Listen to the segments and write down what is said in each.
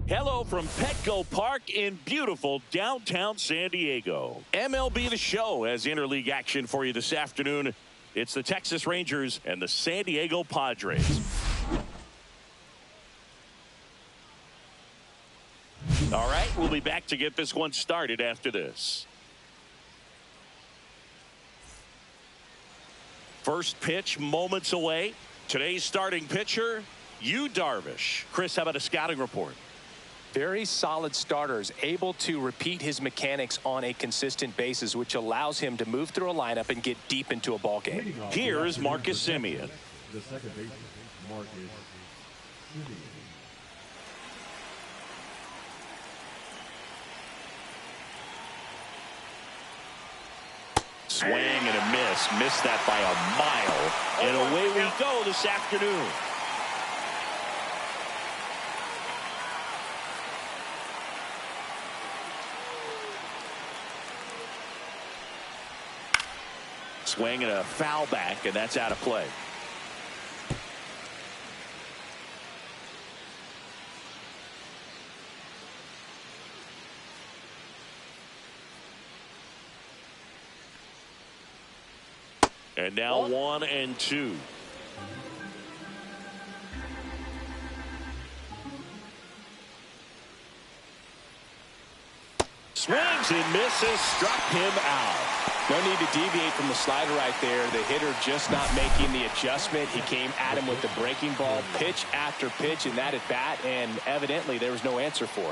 Hello from Petco Park in beautiful downtown San Diego. MLB The Show has interleague action for you this afternoon. It's the Texas Rangers and the San Diego Padres. All right, we'll be back to get this one started after this. First pitch moments away. Today's starting pitcher, Yu Darvish. Chris, how about a scouting report? Very solid starters, able to repeat his mechanics on a consistent basis, which allows him to move through a lineup and get deep into a ball game. Here's Marcus Semien. The second baseman, Marcus Semien. Swing and a miss. Missed that by a mile. And away we go this afternoon. Swing and a foul back, and that's out of play. And now 1-2. Swings and misses, struck him out. No need to deviate from the slider right there. The hitter just not making the adjustment. He came at him with the breaking ball, pitch after pitch in that at bat, and evidently there was no answer for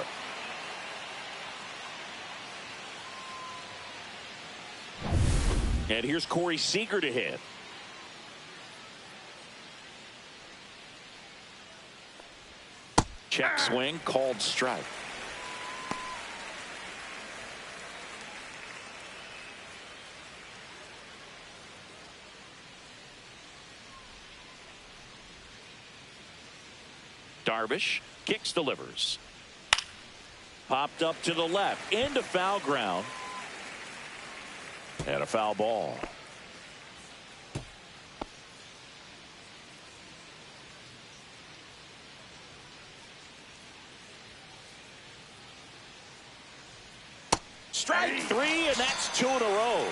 it. And here's Corey Seager to hit. Check swing, called strike. Darvish kicks, delivers. Popped up to the left, into foul ground. And a foul ball. Strike three, and that's 2 in a row.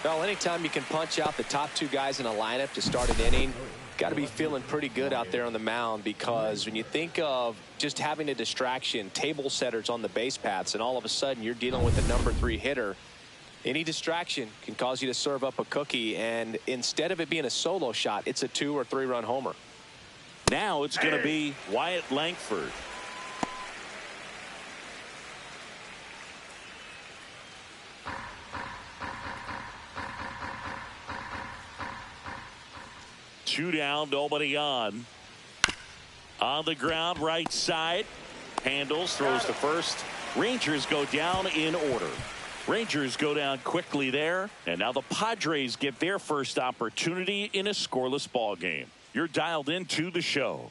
Well, anytime you can punch out the top two guys in a lineup to start an inning, got to be feeling pretty good out there on the mound, because when you think of just having a distraction, table setters on the base paths, and all of a sudden you're dealing with the number 3 hitter, any distraction can cause you to serve up a cookie, and instead of it being a solo shot, it's a 2 or 3 run homer. Now it's going to be Wyatt Langford. Two down, nobody on. On the ground, right side. Handles, throws to first. Rangers go down in order. Rangers go down quickly there, and now the Padres get their first opportunity in a scoreless ball game. You're dialed into the show.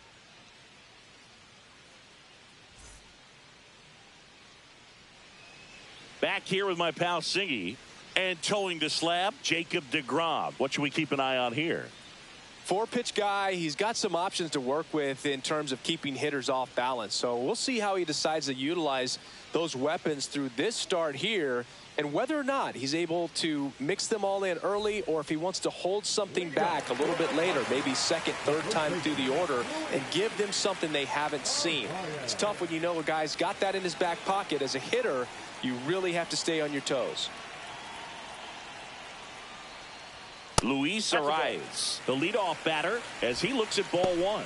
Back here with my pal Singy, and towing the slab, Jacob deGrom. What should we keep an eye on here? 4-pitch guy. He's got some options to work with in terms of keeping hitters off balance. So we'll see how he decides to utilize those weapons through this start here, and whether or not he's able to mix them all in early, or if he wants to hold something back a little bit later, maybe second, third time through the order, and give them something they haven't seen. It's tough when you know a guy's got that in his back pocket. As a hitter, you really have to stay on your toes. Luis Arias, the leadoff batter, as he looks at ball one.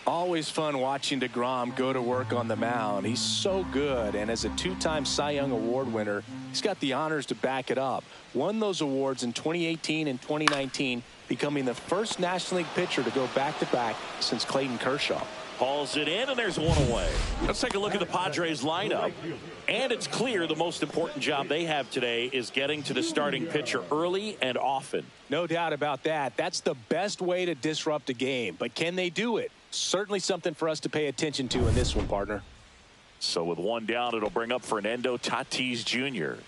Always fun watching deGrom go to work on the mound. He's so good, and as a 2-time Cy Young Award winner, he's got the honors to back it up. Won those awards in 2018 and 2019, becoming the first National League pitcher to go back-to-back since Clayton Kershaw. Hauls it in, and there's one away. Let's take a look at the Padres lineup. And it's clear the most important job they have today is getting to the starting pitcher early and often. No doubt about that. That's the best way to disrupt a game. But can they do it? Certainly something for us to pay attention to in this one, partner. So with one down, it'll bring up Fernando Tatis Jr.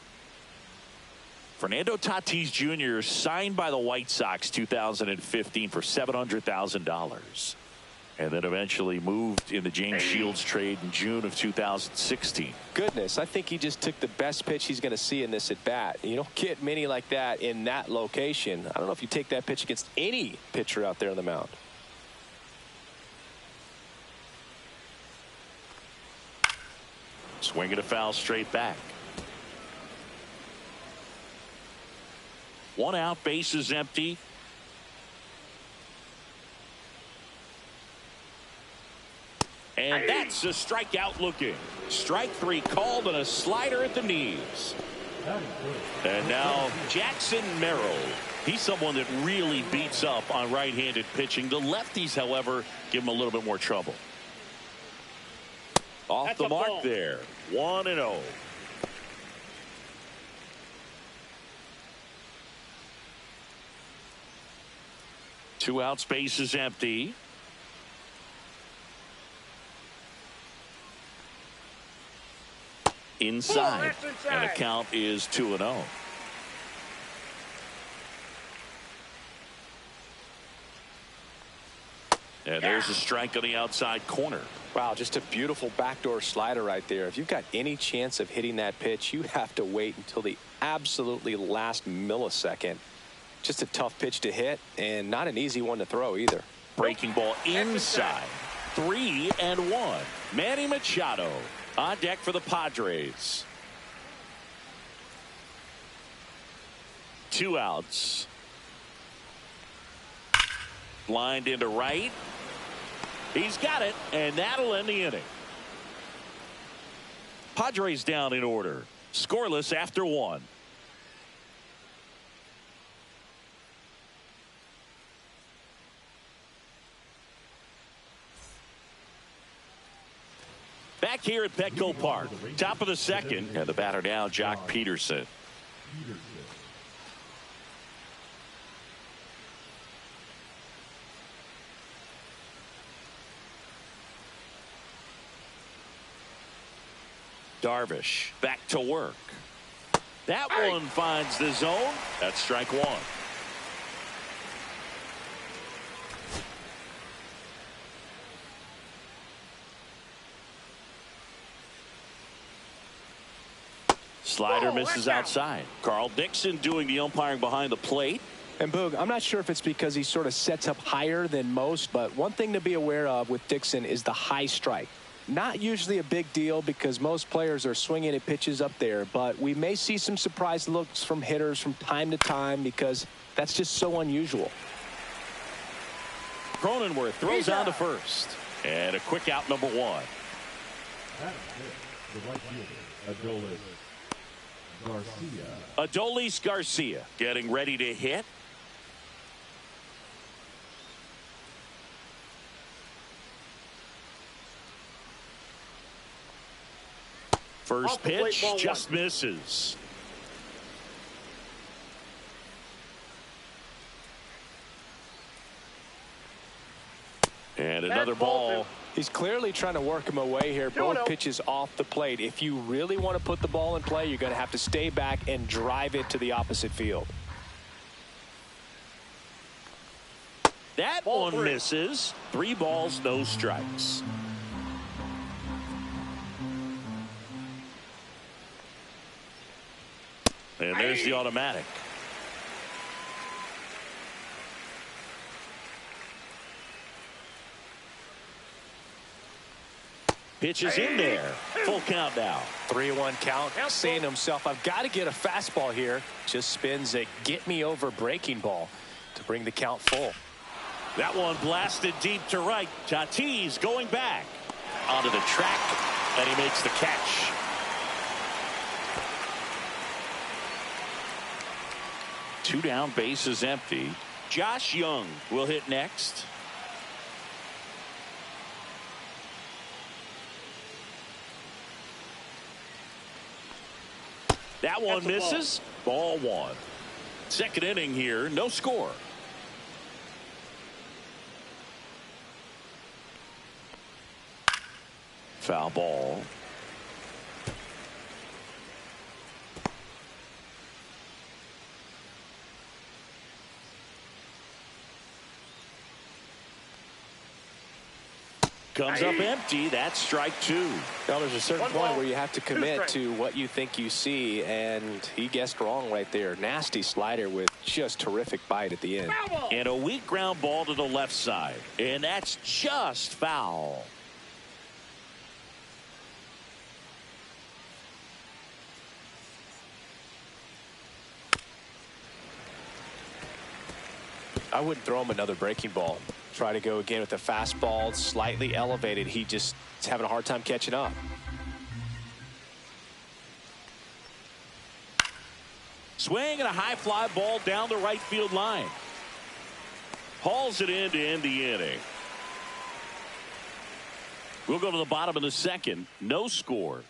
Fernando Tatis Jr. signed by the White Sox 2015 for $700,000. And then eventually moved in the James Shields trade in June of 2016. Goodness, I think he just took the best pitch he's going to see in this at bat. You don't get many like that in that location. I don't know if you take that pitch against any pitcher out there on the mound. Swinging a foul straight back. 1 out, bases empty. And that's a strikeout looking. Strike 3 called and a slider at the knees. And now Jackson Merrill. He's someone that really beats up on right-handed pitching. The lefties, however, give him a little bit more trouble. Off That's the a mark ball. there. 1-0. Two outs, bases empty. Inside. That's inside. And the count is 2-0. And there's a strike on the outside corner. Wow, just a beautiful backdoor slider right there. If you've got any chance of hitting that pitch, you have to wait until the absolutely last millisecond. Just a tough pitch to hit and not an easy one to throw either. Breaking ball inside. 3-1. Manny Machado on deck for the Padres. 2 outs. Lined into right. He's got it, and that'll end the inning. Padres down in order. Scoreless after 1. Back here at Petco Park. Top of the second. And the batter now, Jock Peterson. Darvish back to work. That one finds the zone. That's strike 1. Slider misses outside. Carl Dixon doing the umpiring behind the plate. And Boog, I'm not sure if it's because he sort of sets up higher than most, but one thing to be aware of with Dixon is the high strike. Not usually a big deal because most players are swinging at pitches up there, but we may see some surprise looks from hitters from time to time because that's just so unusual. Cronenworth throws on to first. And a quick out, number 1. The right fielder, Garcia. Adolis Garcia getting ready to hit. First pitch just misses. And another ball. He's clearly trying to work him away here. Both pitches off the plate. If you really want to put the ball in play, you're going to have to stay back and drive it to the opposite field. That one misses. 3 balls, no strikes. And there's the automatic. Pitch is in there. Full count now. 3-1 count. Saying to himself, I've got to get a fastball here. Just spins a get me over breaking ball to bring the count full. That one blasted deep to right. Tatis going back onto the track, and he makes the catch. Two down, bases empty. Josh Young will hit next. That one misses. Ball 1. Second inning here, no score. Foul ball. comes up empty. That's strike two. Now, there's a certain point where you have to commit to what you think you see, and he guessed wrong right there. Nasty slider with just terrific bite at the end. And a weak ground ball to the left side. And that's just foul. I wouldn't throw him another breaking ball. Try to go again with the fastball, slightly elevated. He just is having a hard time catching up. Swing and a high fly ball down the right field line. Hauls it in to end the inning. We'll go to the bottom of the second. No score.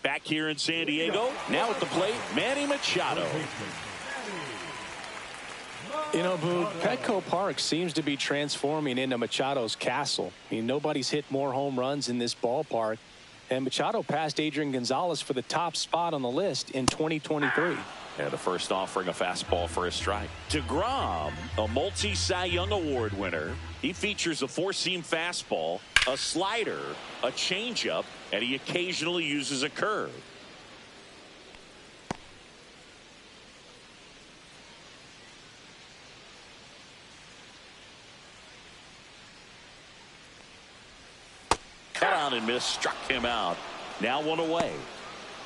Back here in San Diego, now at the plate, Manny Machado. You know, Boog, Petco Park seems to be transforming into Machado's castle. I mean, nobody's hit more home runs in this ballpark. And Machado passed Adrian Gonzalez for the top spot on the list in 2023. Yeah, the first offering a fastball for a strike. DeGrom, a multi-Cy Young Award winner. He features a four-seam fastball, a slider, a changeup, and he occasionally uses a curve. Cut on and miss, struck him out. Now one away.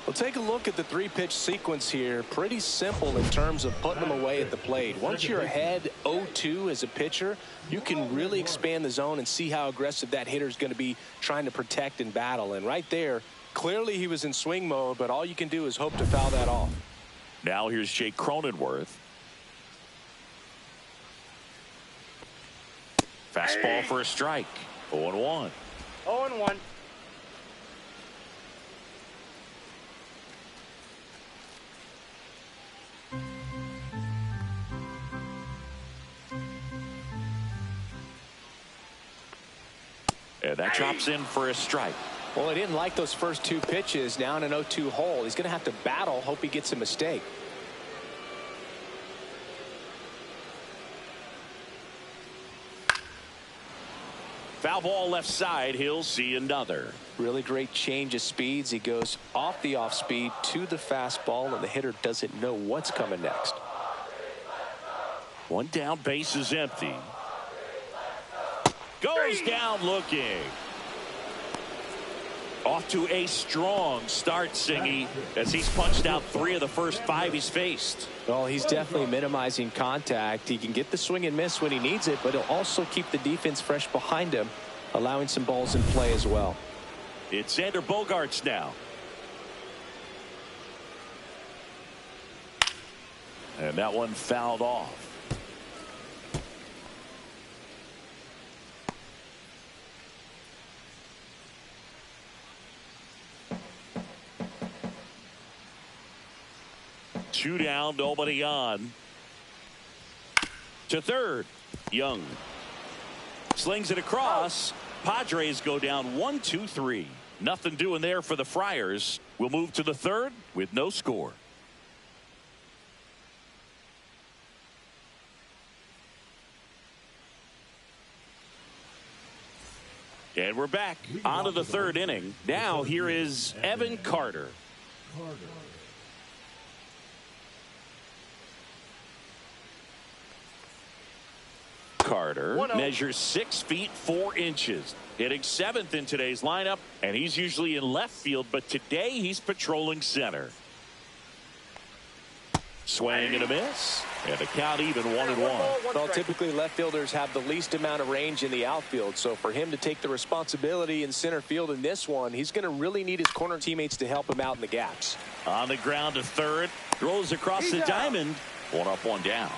Well, take a look at the three-pitch sequence here. Pretty simple in terms of putting them away at the plate. Once you're ahead 0-2 as a pitcher, you can really expand the zone and see how aggressive that hitter is going to be trying to protect and battle. And right there, clearly he was in swing mode, but all you can do is hope to foul that off. Now here's Jake Cronenworth. Fastball for a strike. 0-1. 0-1. And that drops in for a strike. Well, he didn't like those first two pitches. Now in an 0-2 hole, he's going to have to battle, hope he gets a mistake. Foul ball left side. He'll see another. Really great change of speeds. He goes off the off speed to the fastball, and the hitter doesn't know what's coming next. One down, base is empty. Goes down looking. Off to a strong start, Singy, as he's punched out 3 of the first 5 he's faced. Well, he's definitely minimizing contact. He can get the swing and miss when he needs it, but he'll also keep the defense fresh behind him, allowing some balls in play as well. It's Xander Bogaerts now. And that one fouled off. Two down, nobody on. To third, Young. Slings it across. Padres go down 1-2-3. Nothing doing there for the Friars. We'll move to the third with no score. And we're back onto the third inning. Now here is Evan Carter. Carter measures 6 feet 4 inches, hitting 7th in today's lineup, and he's usually in left field, but today he's patrolling center. Swing and a miss, and the count even 1-1. Well, typically left fielders have the least amount of range in the outfield, so for him to take the responsibility in center field in this one, he's going to really need his corner teammates to help him out in the gaps. On the ground to third, throws across the diamond, 1 up, 1 down.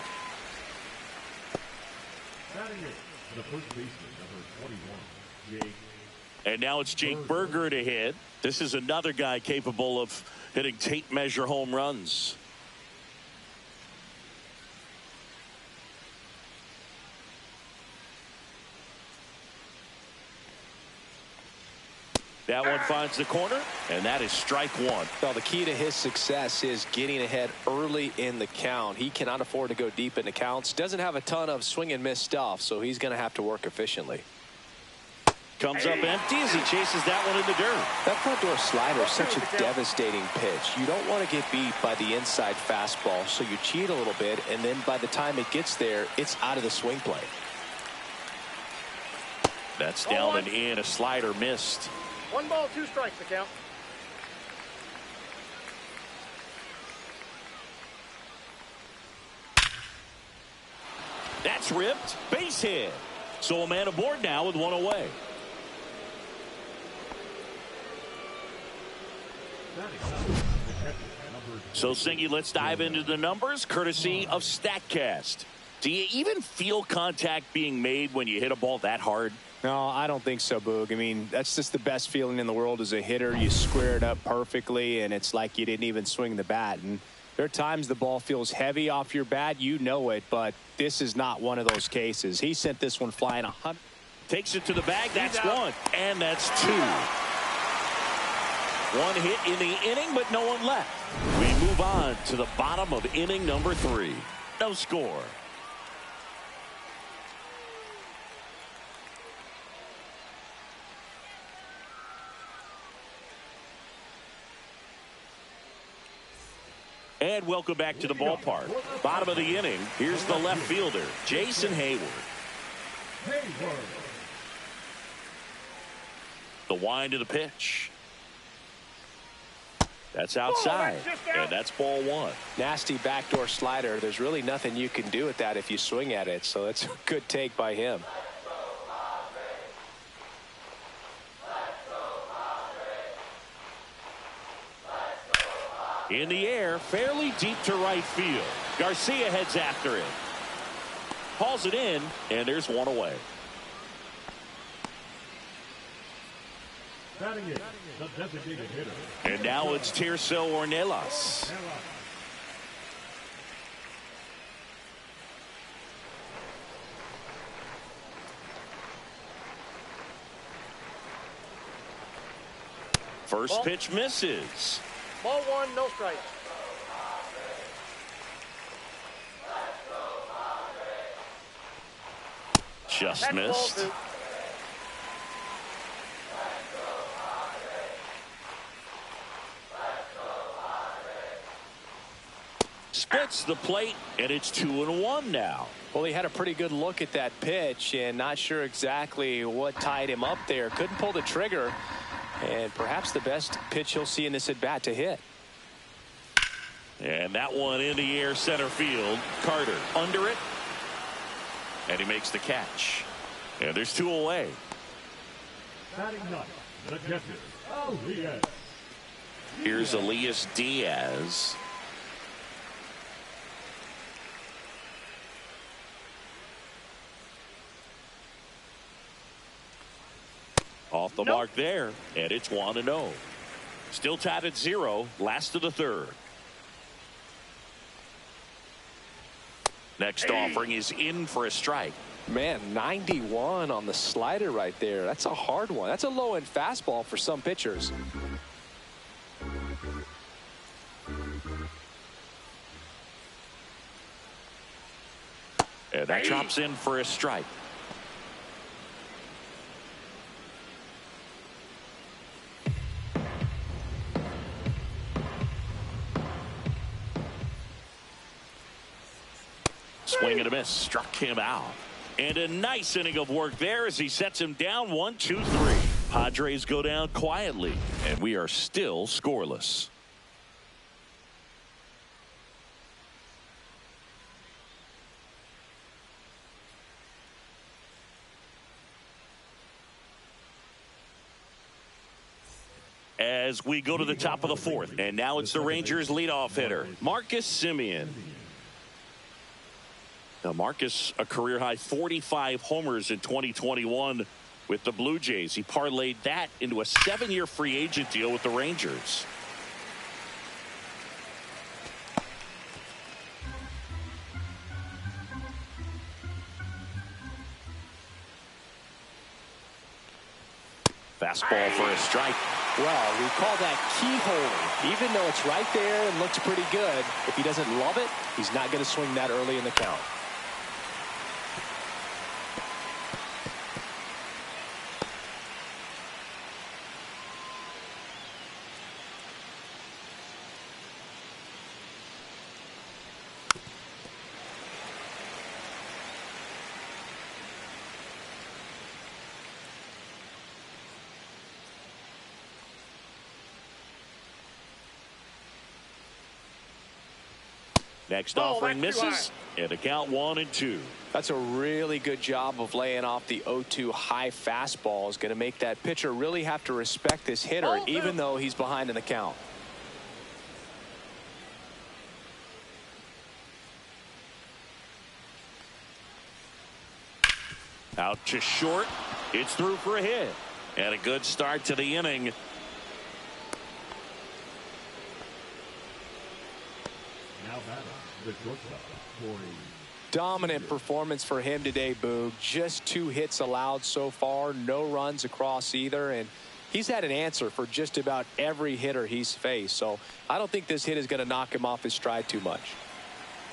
The first baseman, number 21, Jake. And now it's Jake Berger to hit. This is another guy capable of hitting tape measure home runs. That one finds the corner, and that is strike one. Well, the key to his success is getting ahead early in the count. He cannot afford to go deep into counts. Doesn't have a ton of swing and miss stuff, so he's going to have to work efficiently. Comes up empty as he chases that one in the dirt. That front door slider is such a devastating pitch. You don't want to get beat by the inside fastball, so you cheat a little bit, and then by the time it gets there, it's out of the swing play. That's down and in. A slider missed. 1 ball, 2 strikes the count. That's ripped. Base hit. So a man aboard now with one away. So, Singy, let's dive into the numbers, courtesy of StatCast. Do you even feel contact being made when you hit a ball that hard? No, I don't think so, Boog. I mean, that's just the best feeling in the world as a hitter. You square it up perfectly, and it's like you didn't even swing the bat. And there are times the ball feels heavy off your bat. You know it, but this is not one of those cases. He sent this one flying 100. Takes it to the bag. That's one. And that's two. One hit in the inning, but no one left. We move on to the bottom of inning number 3. No score. And welcome back to the ballpark. Bottom of the inning. Here's the left fielder, Jason Hayward. The wind of the pitch. That's outside, and that's ball one. Nasty backdoor slider. There's really nothing you can do with that if you swing at it, so that's a good take by him. In the air, fairly deep to right field. Garcia heads after it. Hauls it in, and there's one away. Batting it, the designated hitter. And now it's Tirso Ornelas. First pitch misses. Ball 1, no strikes. Just That's missed. ball 2. Spits the plate, and it's 2-1 now. Well, he had a pretty good look at that pitch and not sure exactly what tied him up there. Couldn't pull the trigger, and perhaps the best pitch he'll see in this at bat to hit. And that one in the air, center field. Carter under it, and he makes the catch. And there's 2 away. Batting ninth, the catcher, Elias. Here's Elias Diaz. Off the mark there, and it's 1-0. Still tied at 0, last of the third. Next offering is in for a strike. Man, 91 on the slider right there. That's a hard one. That's a low-end fastball for some pitchers. And that drops in for a strike. Swing and a miss, struck him out. And a nice inning of work there as he sets him down 1-2-3. Padres go down quietly, and we are still scoreless. As we go to the top of the fourth, and now it's the Rangers leadoff hitter, Marcus Semien. Now, Marcus, a career-high 45 homers in 2021 with the Blue Jays. He parlayed that into a 7-year free agent deal with the Rangers. Fastball for a strike. Well, we call that keyhole. Even though it's right there and looks pretty good, if he doesn't love it, he's not going to swing that early in the count. Next offering misses, and a count 1-2. That's a really good job of laying off the 0-2 high fastball. Is going to make that pitcher really have to respect this hitter, even though he's behind in the count. Out to short. It's through for a hit. And a good start to the inning. Dominant performance for him today, Boog. Just 2 hits allowed so far, no runs across either, and he's had an answer for just about every hitter he's faced. So I don't think this hit is going to knock him off his stride too much.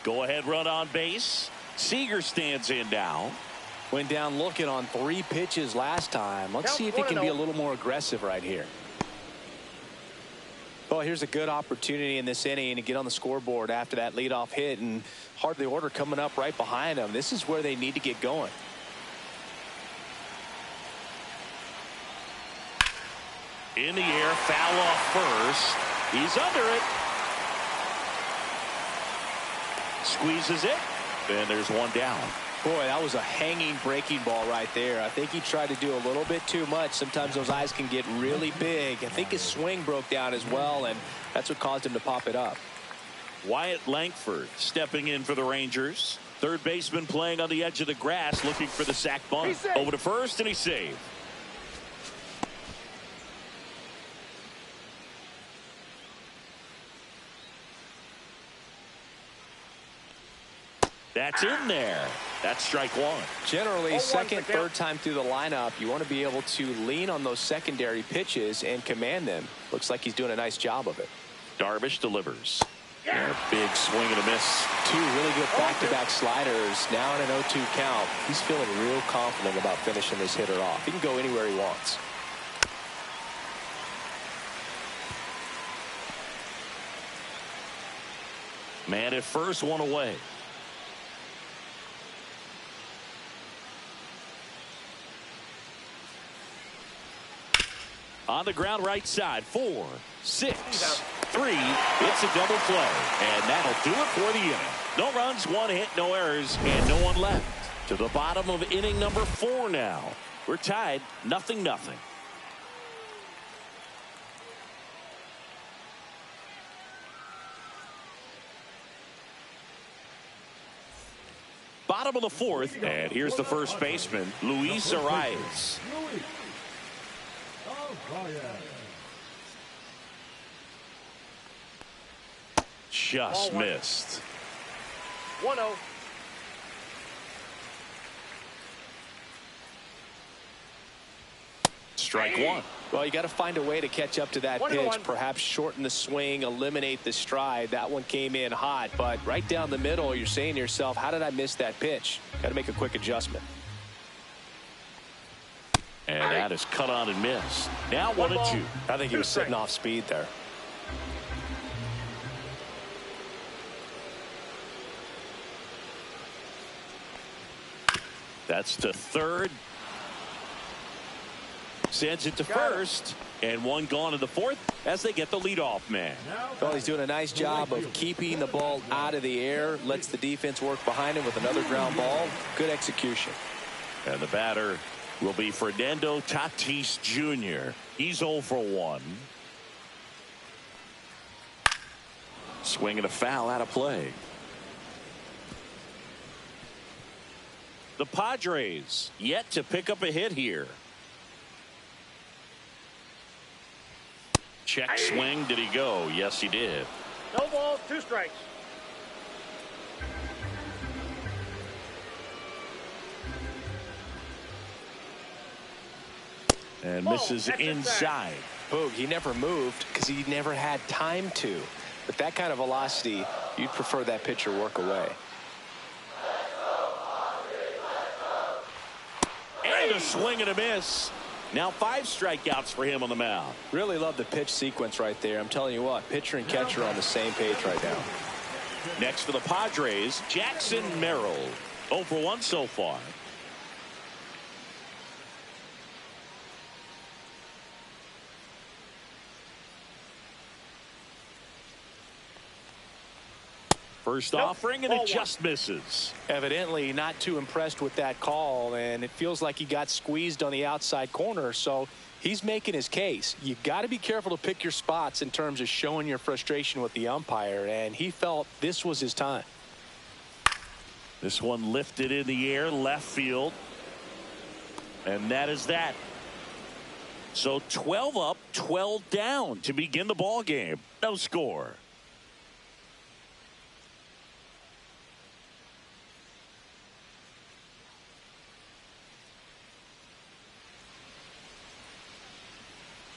Go ahead run on base. Seager stands in now. Went down looking on 3 pitches last time. Let's see if he can be a little more aggressive right here. Well, here's a good opportunity in this inning to get on the scoreboard after that leadoff hit, and hardly order coming up right behind him. This is where they need to get going. In the air, foul off first. He's under it. Squeezes it, and there's one down. Boy, that was a hanging breaking ball right there. I think he tried to do a little bit too much. Sometimes those eyes can get really big. I think his swing broke down as well, and that's what caused him to pop it up. Wyatt Langford stepping in for the Rangers. Third baseman playing on the edge of the grass, looking for the sac bunt. Over to first, and he's saved. That's in there. That's strike 1. Generally, second, third time through the lineup, you want to be able to lean on those secondary pitches and command them. Looks like he's doing a nice job of it. Darvish delivers. And a big swing and a miss. 2 really good back-to-back sliders. Now in an 0-2 count. He's feeling real confident about finishing this hitter off. He can go anywhere he wants. Man at first, 1 away. On the ground right side, 4, 6, 3. It's a double play. And that'll do it for the inning. No runs, 1 hit, no errors, and no one left. To the bottom of inning number 4 now. We're tied 0-0. Bottom of the 4th, and here's the first baseman, Luis Arias. Just missed. 1-0. Strike 1. Well, you got to find a way to catch up to that pitch. Perhaps shorten the swing, eliminate the stride. That one came in hot, but right down the middle, you're saying to yourself, how did I miss that pitch? Got to make a quick adjustment. And that is cut on and missed. Now 1-2. I think he was sitting off speed there. That's to third. Sends it to first. And 1 gone in the 4th as they get the leadoff man. Well, he's doing a nice job of keeping the ball out of the air. Lets the defense work behind him with another ground ball. Good execution. And the batter will be Fernando Tatis Jr. He's 0 for 1. Swing and a foul out of play. The Padres yet to pick up a hit here. Check swing. Did he go? Yes, he did. No balls, 2 strikes. And misses inside. Boog, he never moved because he never had time to. But that kind of velocity, you'd prefer that pitcher work away. And a swing and a miss. Now 5 strikeouts for him on the mound. Really love the pitch sequence right there. I'm telling you what, pitcher and catcher are on the same page right now. Next for the Padres, Jackson Merrill. 0 for 1 so far. First offering, and it just misses. Evidently not too impressed with that call, and it feels like he got squeezed on the outside corner, so he's making his case. You got to be careful to pick your spots in terms of showing your frustration with the umpire, and he felt this was his time. This one lifted in the air, left field. And that is that. So 12 up, 12 down to begin the ball game. No score.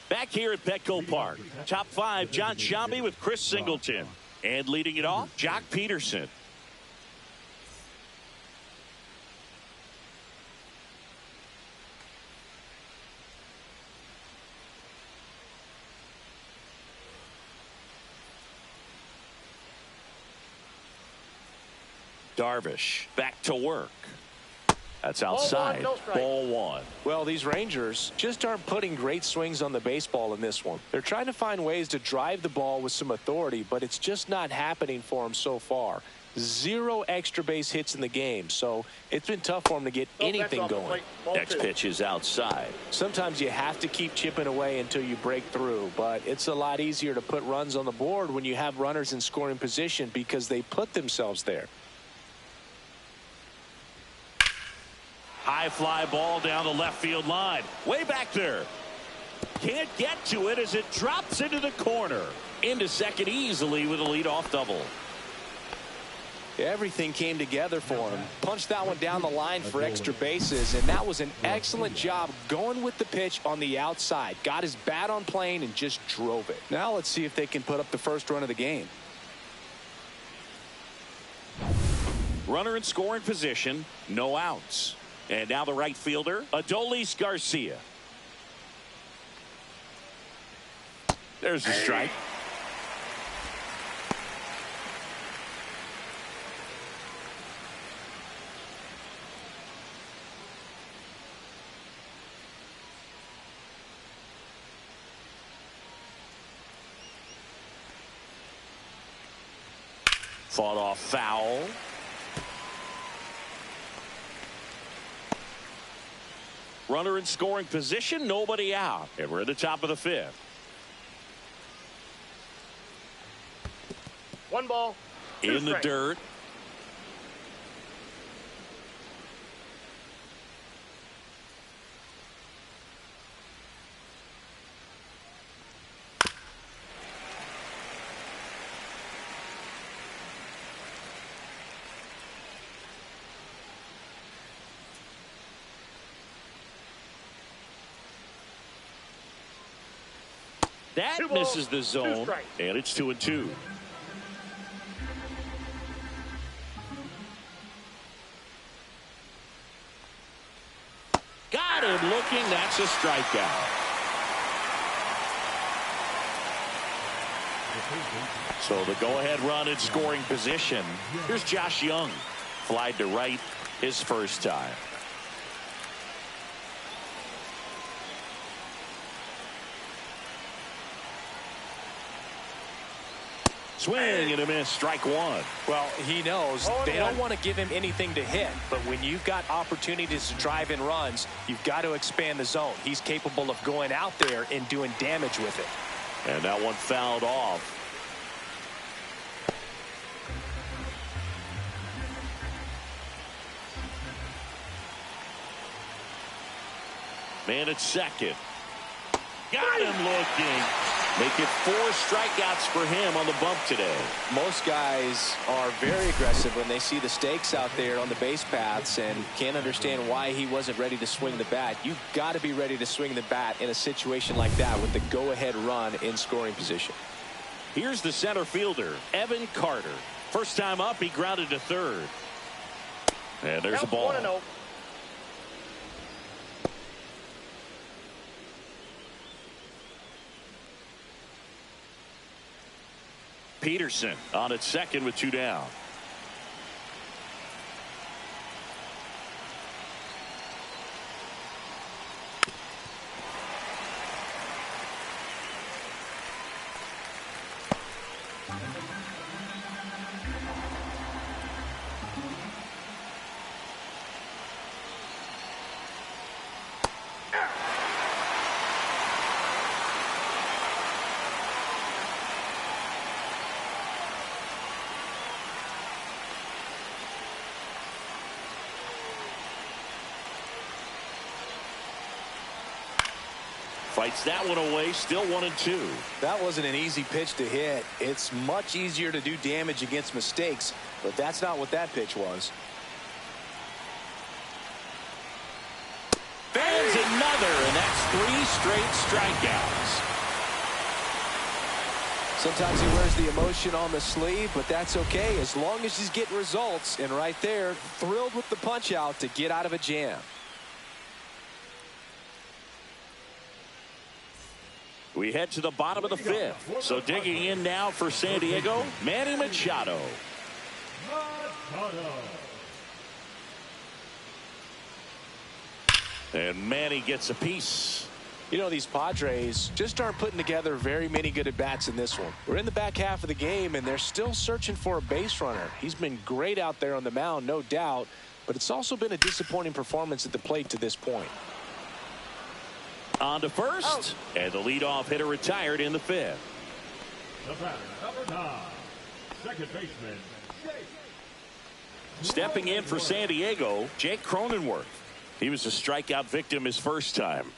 Back here at Petco Park. Top 5, John Sciambi with Chris Singleton. And leading it off, Jock Peterson. Darvish back to work. That's outside. Ball 1. Well, these Rangers just aren't putting great swings on the baseball in this one. They're trying to find ways to drive the ball with some authority, but it's just not happening for them so far. 0 extra base hits in the game, so it's been tough for them to get anything going. Next pitch is outside. Sometimes you have to keep chipping away until you break through, but it's a lot easier to put runs on the board when you have runners in scoring position because they put themselves there. High fly ball down the left field line. Way back there. Can't get to it as it drops into the corner. Into second easily with a leadoff double. Everything came together for him. Punched that one down the line for extra bases, and that was an excellent job going with the pitch on the outside. Got his bat on plane and just drove it. Now let's see if they can put up the first run of the game. Runner in scoring position. No outs. And now the right fielder, Adolis Garcia. There's a strike. Fought off foul. Runner in scoring position, nobody out. And we're at the top of the 5th. 1 ball. In the dirt. That misses the zone, and it's 2-2. Got him looking. That's a strikeout. So the go-ahead run in scoring position. Here's Josh Young. Flied to right his first time. Swing and a miss, strike 1. Well, he knows they don't want to give him anything to hit, but when you've got opportunities to drive in runs, you've got to expand the zone. He's capable of going out there and doing damage with it. And that one fouled off. Man at second. Got him looking. Make it 4 strikeouts for him on the bump today. Most guys are very aggressive when they see the stakes out there on the base paths and can't understand why he wasn't ready to swing the bat. You've got to be ready to swing the bat in a situation like that with the go-ahead run in scoring position. Here's the center fielder, Evan Carter. First time up, he grounded to third. And there's a ball. 1-0. Peterson on at second with 2 down. Fights that one away, still 1-2. That wasn't an easy pitch to hit. It's much easier to do damage against mistakes, but that's not what that pitch was. There's another, and that's 3 straight strikeouts. Sometimes he wears the emotion on the sleeve, but that's okay as long as he's getting results. And right there, thrilled with the punch out to get out of a jam. We head to the bottom of the 5th. So digging in now for San Diego, Manny Machado. And Manny gets a piece. You know, these Padres just aren't putting together very many good at-bats in this one. We're in the back half of the game, and they're still searching for a base runner. He's been great out there on the mound, no doubt, but it's also been a disappointing performance at the plate to this point. On to first, and the leadoff hitter retired in the 5th. The batter, number 9, second baseman, Jake. Stepping in for San Diego, Jake Cronenworth. He was a strikeout victim his first time.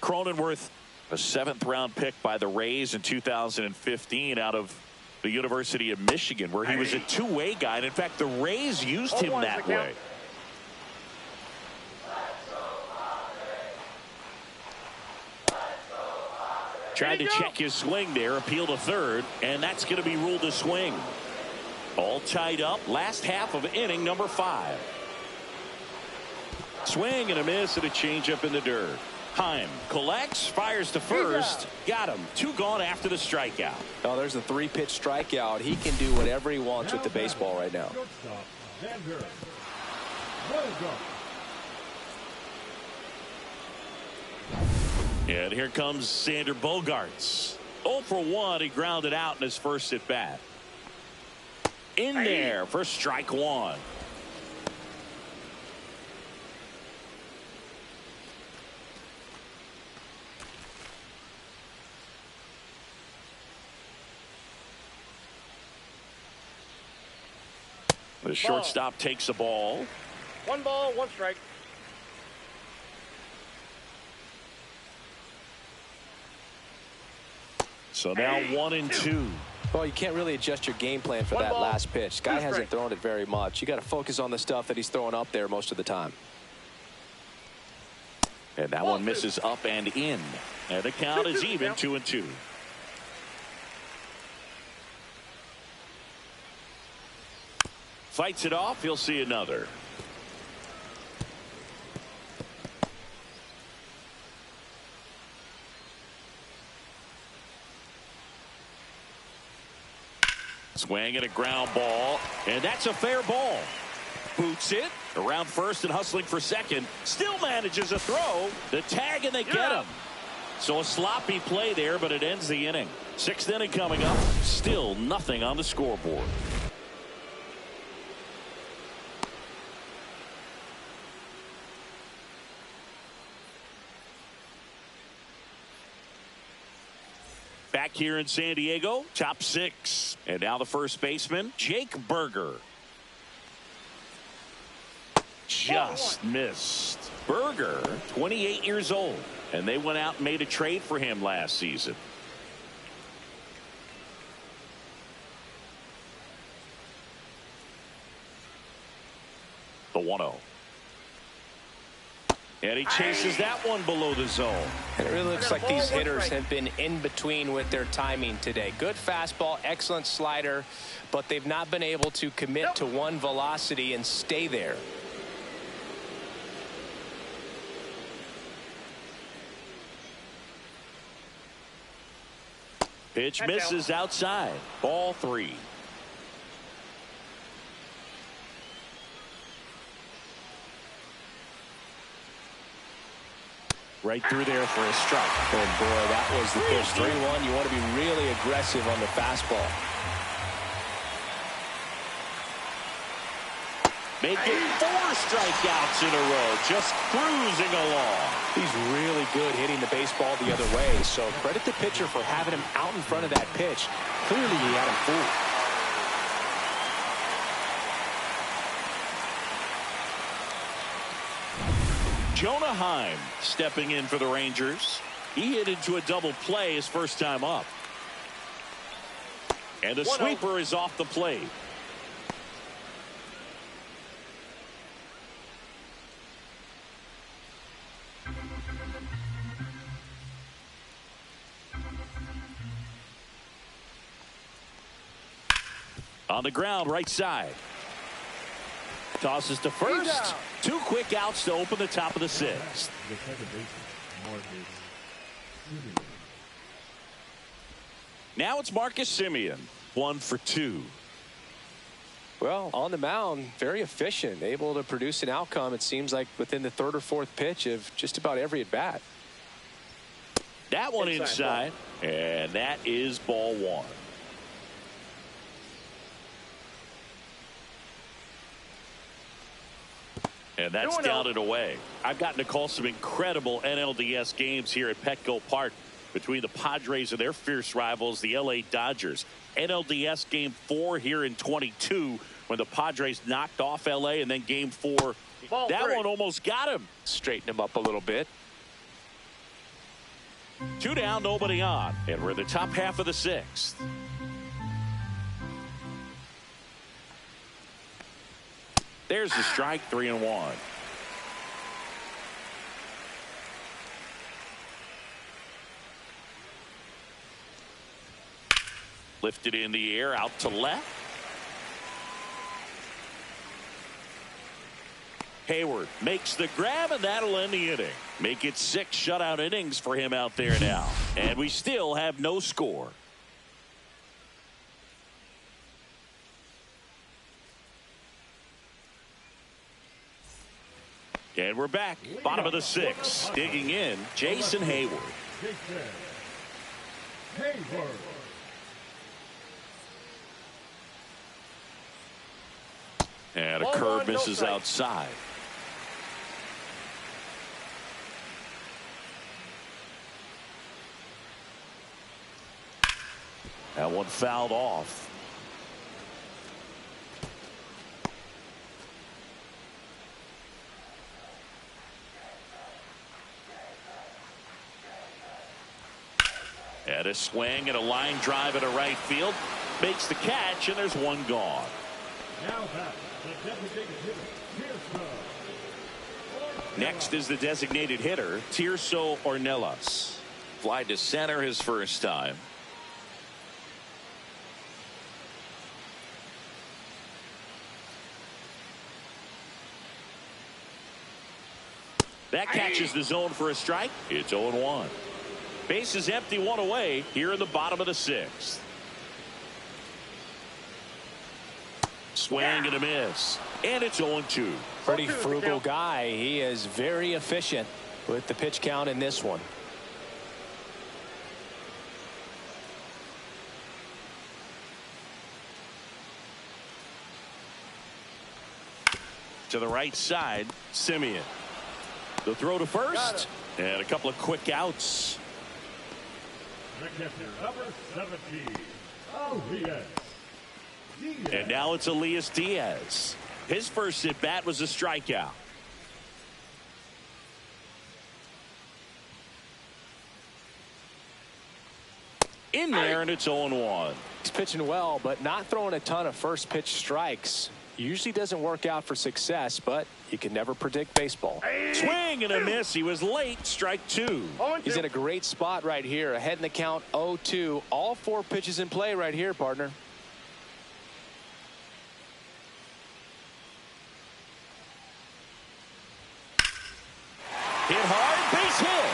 Cronenworth, a 7th-round pick by the Rays in 2015 out of the University of Michigan, where he was a two-way guy. And in fact, the Rays used him that way. Tried to check his swing there, appeal to third, and that's going to be ruled a swing. All tied up, last half of inning number 5. Swing and a miss and a changeup in the dirt. Heim collects, fires to first, got him. 2 gone after the strikeout. Oh, there's a 3-pitch strikeout. He can do whatever he wants with the baseball right now. And here comes Xander Bogaerts. 0 for 1. He grounded out in his first at bat. In there for strike 1. The shortstop takes the ball. 1 ball, 1 strike. So now 1-2. Well, you can't really adjust your game plan for that last pitch. Guy hasn't thrown it very much. You got to focus on the stuff that he's throwing up there most of the time. And that one misses up and in. And the count is even, 2-2. Fights it off. He'll see another. Swing and a ground ball, and that's a fair ball. Boots it around first and hustling for second. Still manages a throw. The tag, and they get him. So a sloppy play there, but it ends the inning. 6th inning coming up. Still nothing on the scoreboard. Back here in San Diego, top 6. And now the first baseman, Jake Burger. Just missed. Burger, 28 years old. And they went out and made a trade for him last season. The 1-0. And he chases that one below the zone. And it really looks like these hitters have been in between with their timing today. Good fastball, excellent slider, but they've not been able to commit to one velocity and stay there. Pitch misses outside. Ball 3. Right through there for a strike. And boy, that was the pitch. 3-1. You want to be really aggressive on the fastball. Making 4 strikeouts in a row. Just cruising along. He's really good hitting the baseball the other way. So credit the pitcher for having him out in front of that pitch. Clearly he had him fooled. Jonah Heim stepping in for the Rangers. He hit into a double play his first time up. And the sweeper is off the plate. On the ground, right side. Tosses to first. 2 quick outs to open the top of the 6th. Now it's Marcus Semien. 1 for 2. Well, on the mound, very efficient, able to produce an outcome, it seems like, within the 3rd or 4th pitch of just about every at bat. That one inside. And that is ball 1. And that's down and away. I've gotten to call some incredible NLDS games here at Petco Park between the Padres and their fierce rivals, the LA Dodgers. NLDS game 4 here in 22 when the Padres knocked off LA, and then game 4. That one almost got him. Straighten him up a little bit. 2 down, nobody on. And we're in the top half of the 6th. There's the strike. 3-1. Lifted in the air out to left. Hayward makes the grab, and that'll end the inning. Make it 6 shutout innings for him out there now. And we still have no score. And we're back. Bottom of the 6th. Digging in, Jason Hayward. And a curve misses outside. That one fouled off. And a swing and a line drive into right field. Makes the catch, and there's one gone. Now back, the designated hitter, Tirso. Next is the designated hitter, Tirso Ornelas. Fly to center his first time. That catches the zone for a strike. It's 0-1. Base is empty, 1 away here in the bottom of the 6th. Swing and a miss. And it's 0-2. Pretty frugal guy. He is very efficient with the pitch count in this one. To the right side, Semien. The throw to first. And a couple of quick outs. The catcher, number 17, Elias Diaz. And now it's Elias Diaz. His first at bat was a strikeout. in there, and it's 0-1. He's pitching well, but not throwing a ton of first pitch strikes. Usually doesn't work out for success, but you can never predict baseball. Swing and a miss. He was late. Strike 2. He's in a great spot right here. Ahead in the count, 0-2. All 4 pitches in play right here, partner. Hit hard, base hit.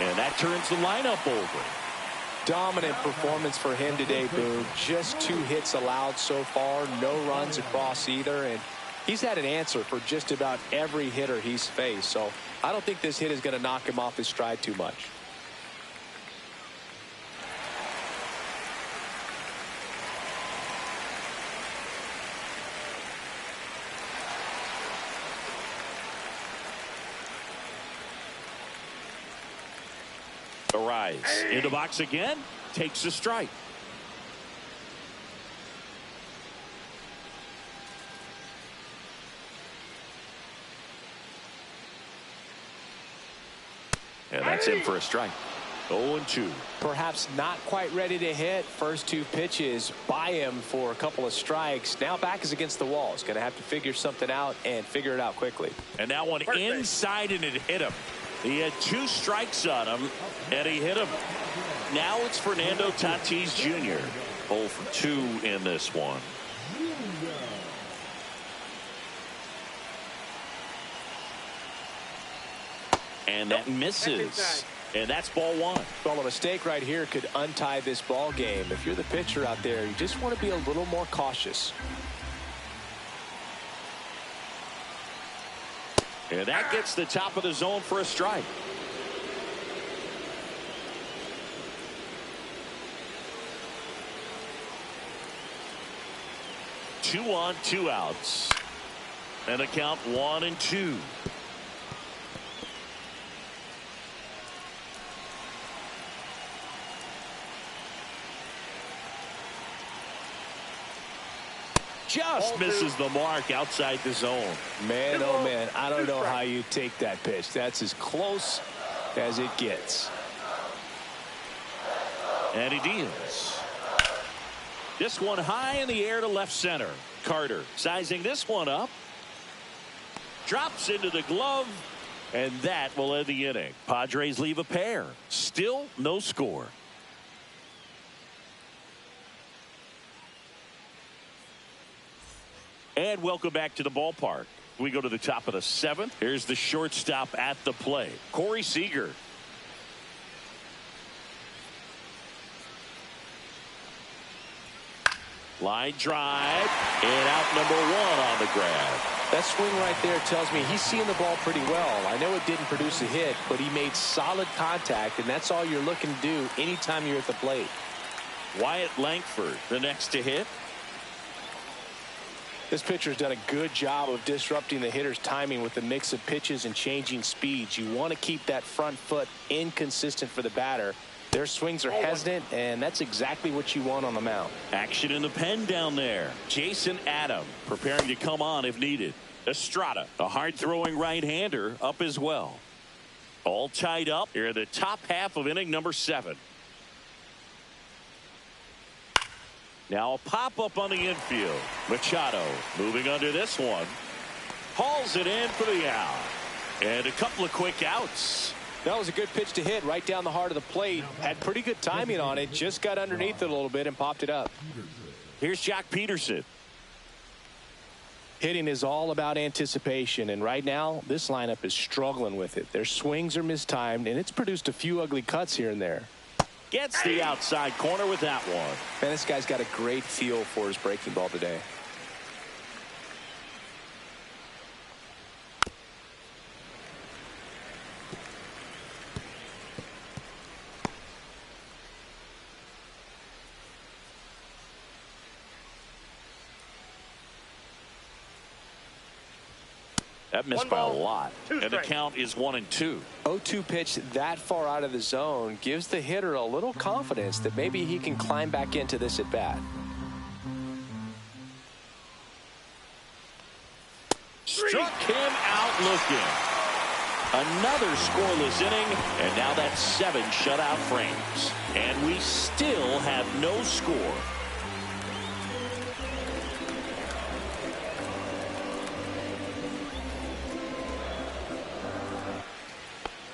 And that turns the lineup over. Dominant performance for him today, Boone. Just 2 hits allowed so far. No runs across either. And he's had an answer for just about every hitter he's faced. So I don't think this hit is going to knock him off his stride too much. Arise in the box again, takes a strike. And that's in for a strike. 0-2. Perhaps not quite ready to hit. First 2 pitches by him for a couple of strikes. Now back is against the wall. He's going to have to figure something out and figure it out quickly. And that one inside, and it hit him. He had 2 strikes on him, and he hit him. Now it's Fernando Tatis Jr. 0 for 2 in this one. And that misses. And that's ball 1. Well, a mistake right here could untie this ball game. If you're the pitcher out there, you just want to be a little more cautious. And that gets the top of the zone for a strike. Two on, 2 outs. And a count 1-2. Just misses the mark outside the zone. Man, oh man, I don't know how you take that pitch. That's as close as it gets. And he deals. This one high in the air to left center. Carter sizing this one up. Drops into the glove. And that will end the inning. Padres leave a pair. Still no score. And welcome back to the ballpark. We go to the top of the 7th. Here's the shortstop at the plate, Corey Seager. Line drive, and out number 1 on the grab. That swing right there tells me he's seeing the ball pretty well. I know it didn't produce a hit, but he made solid contact, and that's all you're looking to do anytime you're at the plate. Wyatt Langford, the next to hit. This pitcher's done a good job of disrupting the hitter's timing with the mix of pitches and changing speeds. You want to keep that front foot inconsistent for the batter. Their swings are hesitant, and that's exactly what you want on the mound. Action in the pen down there. Jason Adam preparing to come on if needed. Estrada, a hard-throwing right-hander, up as well. All tied up here in the top half of inning number 7. Now a pop-up on the infield. Machado moving under this one. Hauls it in for the out. And a couple of quick outs. That was a good pitch to hit right down the heart of the plate. Had pretty good timing on it. Just got underneath it a little bit and popped it up. Here's Jock Peterson. Hitting is all about anticipation, and right now this lineup is struggling with it. Their swings are mistimed, and it's produced a few ugly cuts here and there. Gets the outside corner with that one. Man, this guy's got a great feel for his breaking ball today. That missed by a lot. And the count is 1-2. 0-2 pitch that far out of the zone gives the hitter a little confidence that maybe he can climb back into this at bat. Struck him out looking. Another scoreless inning, and now that's 7 shutout frames. And we still have no score.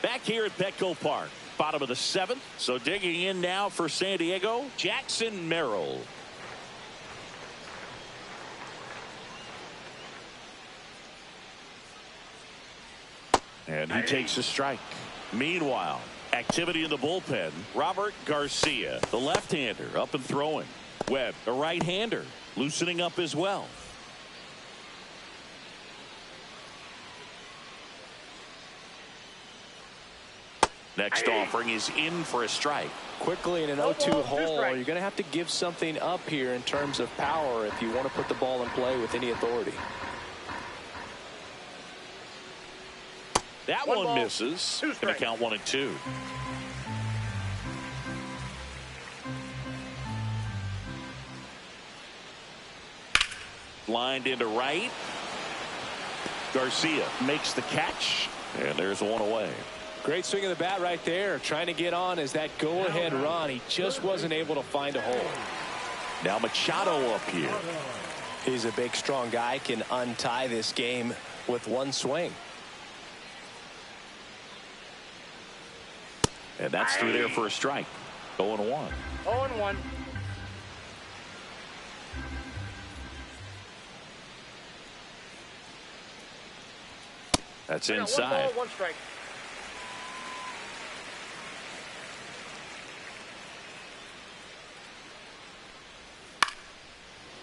Back here at Petco Park, bottom of the 7th. So digging in now for San Diego, Jackson Merrill. And he takes a strike. Meanwhile, activity in the bullpen. Robert Garcia, the left-hander, up and throwing. Webb, the right-hander, loosening up as well. Next offering is in for a strike. Quickly in an 0-2 hole, you're going to have to give something up here in terms of power if you want to put the ball in play with any authority. That one misses. Going to count 1-2. Lined into right. Garcia makes the catch, and there's one away. Great swing of the bat right there. Trying to get on as that go-ahead run. He just wasn't able to find a hole. Now Machado up here. He's a big, strong guy. Can untie this game with one swing. And that's through there for a strike. 0-1. 0-1. That's inside. 1 ball, 1 strike.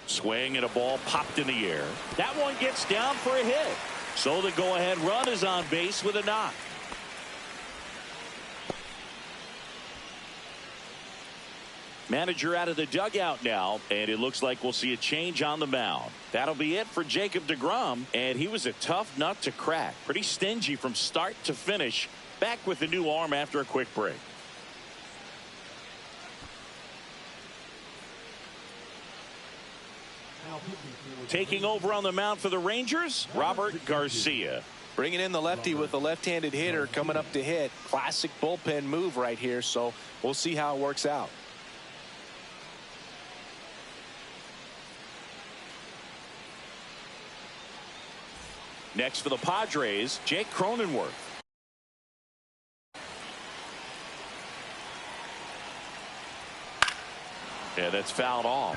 Swing and a ball popped in the air. That one gets down for a hit. So the go-ahead run is on base with a knock. Manager out of the dugout now, and it looks like we'll see a change on the mound. That'll be it for Jacob deGrom, and he was a tough nut to crack. Pretty stingy from start to finish. Back with the new arm after a quick break. Taking over on the mound for the Rangers, Robert Garcia. Bringing in the lefty with a left-handed hitter coming up to hit. Classic bullpen move right here, so we'll see how it works out. Next for the Padres, Jake Cronenworth. Yeah, that's fouled off.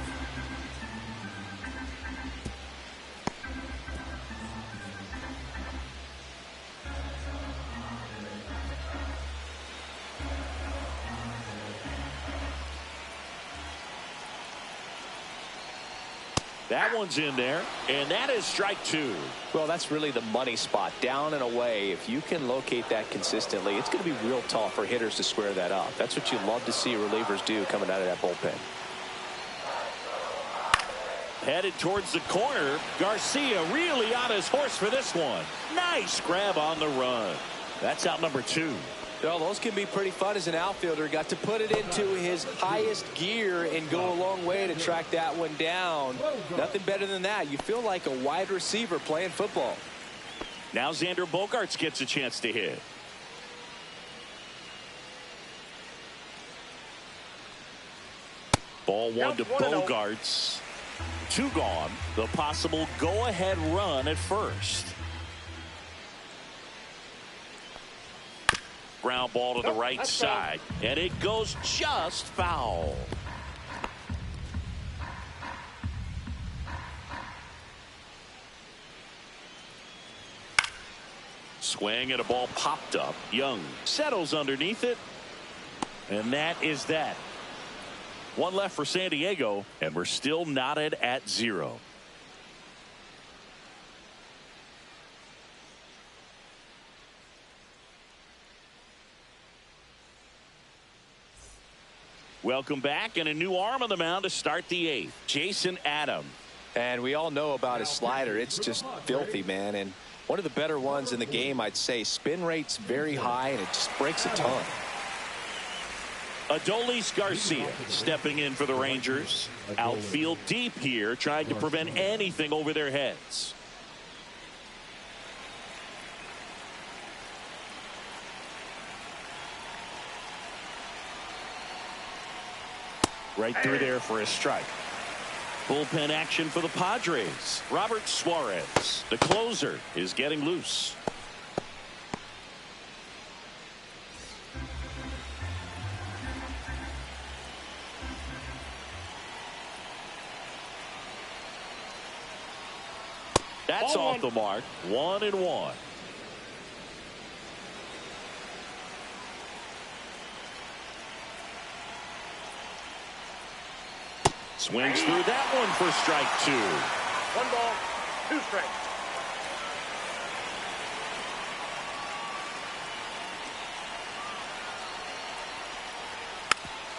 That one's in there, and that is strike 2. Well, that's really the money spot, down and away. If you can locate that consistently, it's going to be real tough for hitters to square that up. That's what you love to see relievers do coming out of that bullpen. Headed towards the corner. Garcia really on his horse for this one. Nice grab on the run. That's out number 2. Well, those can be pretty fun as an outfielder. Got to put it into his highest gear and go a long way to track that one down. Nothing better than that. You feel like a wide receiver playing football. Now Xander Bogaerts gets a chance to hit. Ball 1 to Bogaerts. 2 gone. The possible go-ahead run at first. Ground ball to the right side, and it goes just foul. Swing and a ball popped up. Young settles underneath it, and that is that. 1 left for San Diego, and we're still knotted at 0. Welcome back, and a new arm on the mound to start the 8th. Jason Adam. And we all know about his slider. It's just filthy, man. And one of the better ones in the game, I'd say. Spin rate's very high, and it just breaks a ton. Adolis Garcia stepping in for the Rangers. Outfield deep here, trying to prevent anything over their heads. right through there for a strike. Bullpen action for the Padres. Robert Suarez, the closer, is getting loose. That's off the mark. 1-1. Swings through that one for strike 2. 1 ball, 2 strikes.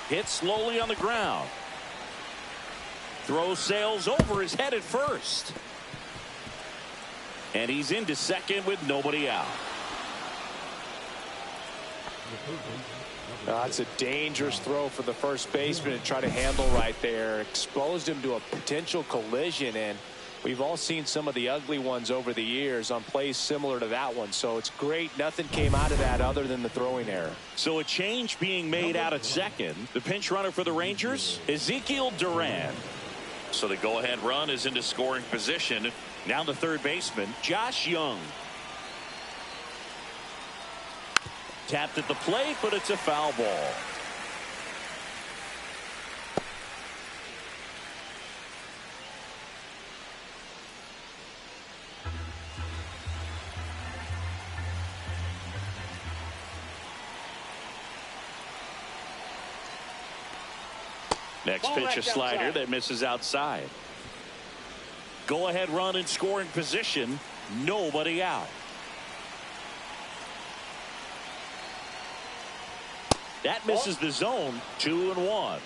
Hit slowly on the ground. Throw sails over his head at first. And he's into second with nobody out. That's a dangerous throw for the first baseman to try to handle right there. Exposed him to a potential collision, and we've all seen some of the ugly ones over the years on plays similar to that one. So it's great nothing came out of that other than the throwing error. So a change being made out at second. The pinch runner for the Rangers, Ezekiel Duran. So the go-ahead run is into scoring position. Now the third baseman, Josh Young. Tapped at the plate, but it's a foul ball. Next pitch, a slider that misses outside. Go-ahead run in scoring position. Nobody out. That misses the zone. 2-1.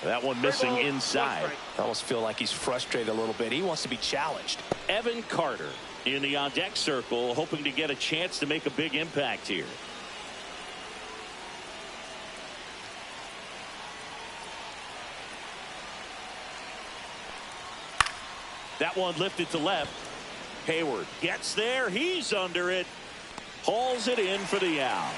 That one missing inside. I almost feel like he's frustrated a little bit. He wants to be challenged. Evan Carter in the on-deck circle, hoping to get a chance to make a big impact here. That one lifted to left. Hayward gets there. He's under it. Hauls it in for the out.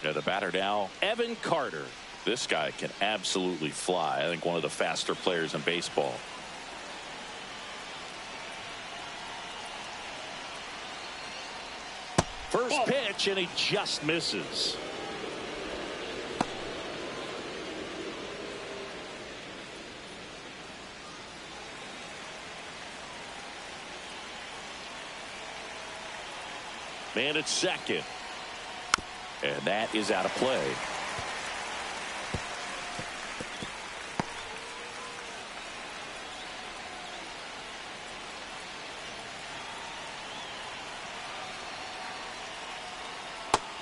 Yeah, the batter now, Evan Carter. This guy can absolutely fly. I think one of the faster players in baseball. First pitch, and he just misses. Man at second. And that is out of play.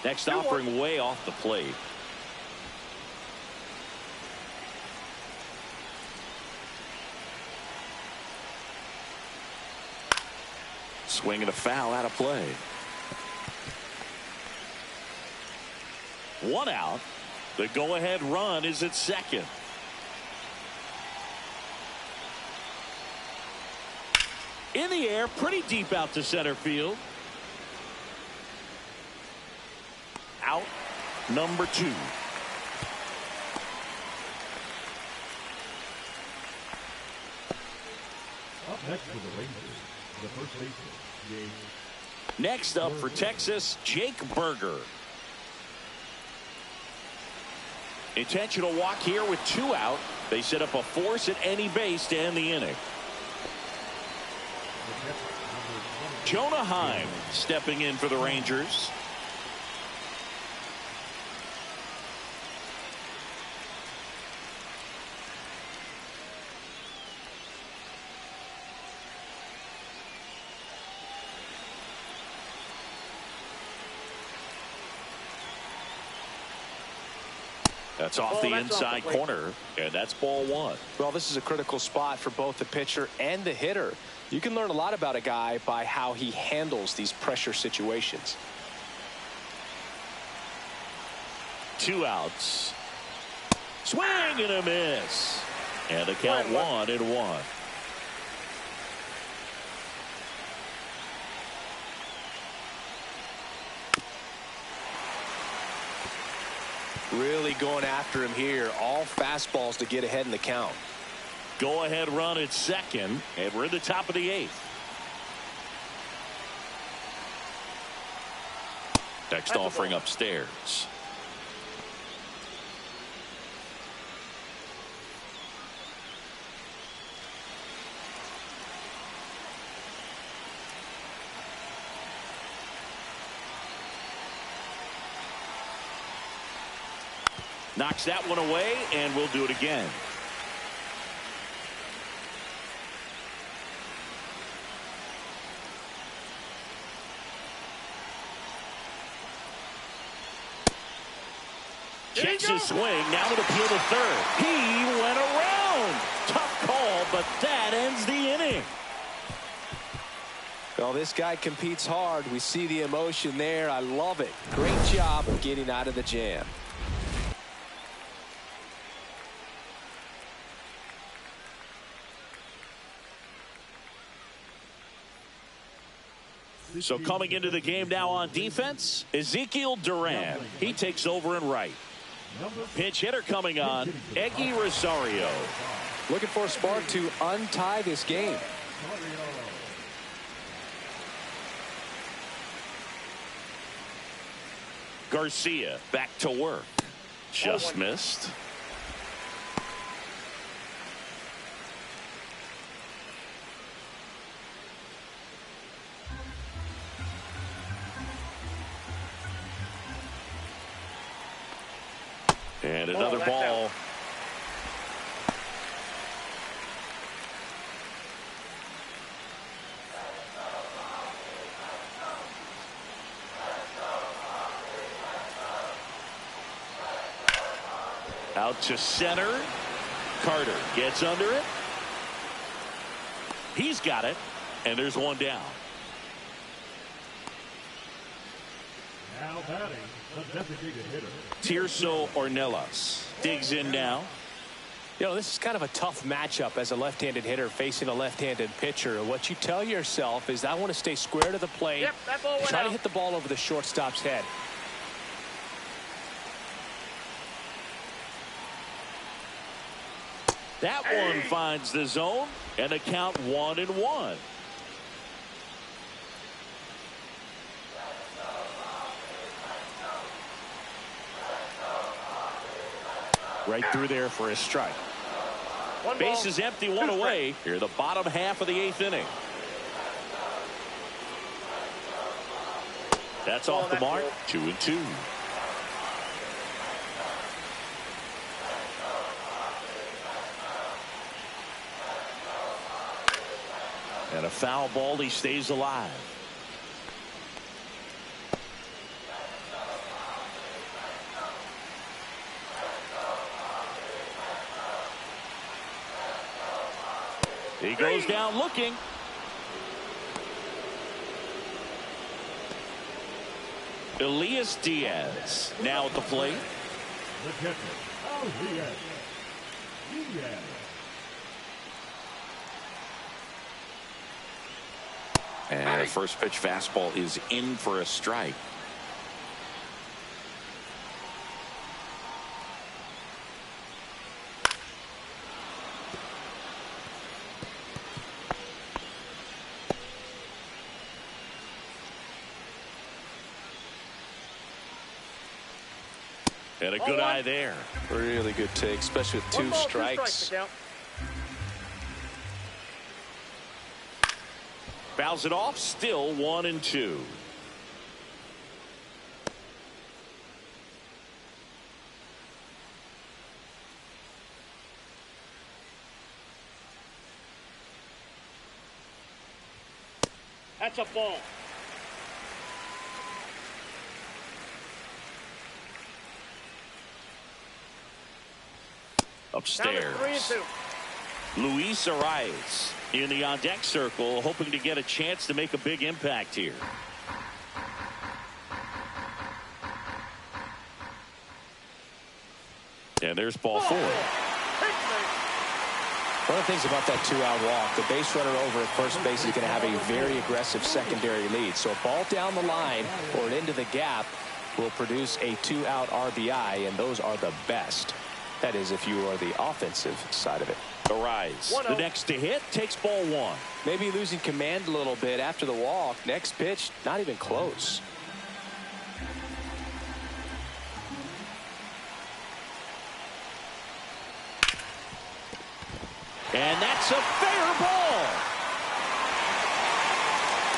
Next offering way off the plate. Swing and a foul, out of play. 1 out. The go-ahead run is at second. In the air, pretty deep out to center field. Out number 2. Up next for the Rangers, the first baseman, Jake. Next up for Texas, Jake Berger. Intentional walk here with 2 out. They set up a force at any base to end the inning. Jonah Heim stepping in for the Rangers. That's off the inside corner, and that's ball 1. Well, this is a critical spot for both the pitcher and the hitter. You can learn a lot about a guy by how he handles these pressure situations. 2 outs. Swing and a miss. And the count 1-1. Really going after him here. All fastballs to get ahead in the count. Go ahead run at second, and we're in the top of the 8th. Next offering upstairs. Knocks that one away, and we'll do it again. Checks his swing. Now to appeal to third. He went around. Tough call, but that ends the inning. Well, this guy competes hard. We see the emotion there. I love it. Great job of getting out of the jam. So coming into the game now on defense, Ezekiel Duran. He takes over in right. Pinch hitter coming on, Eggy Rosario. Looking for a spark to untie this game. Garcia back to work. Just missed. And another ball. Out to center. Carter gets under it. He's got it. And there's one down. Now batting, the designated hitter. Tirso Ornelas digs in now. You know, this is kind of a tough matchup as a left-handed hitter facing a left-handed pitcher. What you tell yourself is I want to stay square to the plate. Yep, that ball went Try to out. hit the ball over the shortstop's head. That one finds the zone, and the count 1-1. Right through there for a strike. Base is empty, one away. Here the bottom half of the 8th inning. That's off the mark. 2-2. And a foul ball. He stays alive. He goes down looking. Elias Diaz now at the plate. The catcher, Elias Diaz. And the first pitch fastball is in for a strike. And a good eye there. Really good take, especially with two strikes. Fouls it off, still 1-2. That's a ball. Upstairs. 3-2. Luis Arias in the on deck circle, hoping to get a chance to make a big impact here. And there's ball 4. One of the things about that two-out walk, the base runner over at first base is going to have a very aggressive secondary lead. So a ball down the line or into the gap will produce a two-out RBI, and those are the best. That is, if you are the offensive side of it. Arise. The next to hit takes ball 1. Maybe losing command a little bit after the walk. Next pitch, not even close. And that's a fair ball.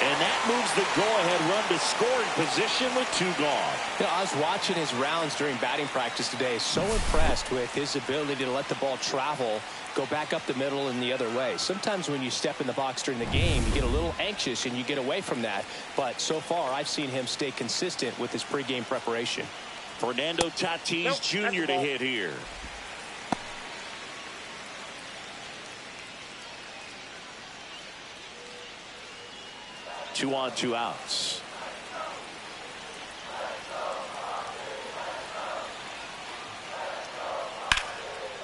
And that moves the go-ahead run to scoring position with 2 gone. You know, I was watching his rounds during batting practice today. So impressed with his ability to let the ball travel, go back up the middle and the other way. Sometimes when you step in the box during the game, you get a little anxious and you get away from that. But so far, I've seen him stay consistent with his pregame preparation. Fernando Tatis Jr. to hit here. 2 on, 2 outs.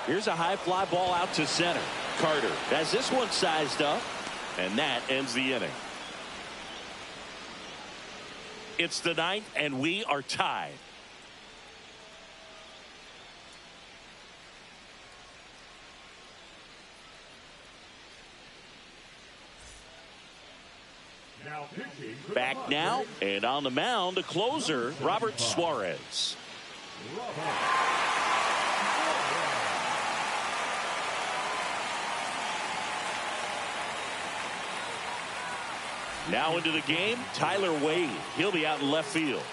Here's a high fly ball out to center. Carter has this one sized up, and that ends the inning. It's the 9th, and we are tied. Back now, and on the mound, the closer, Robert Suarez. Now into the game, Tyler Wade. He'll be out in left field.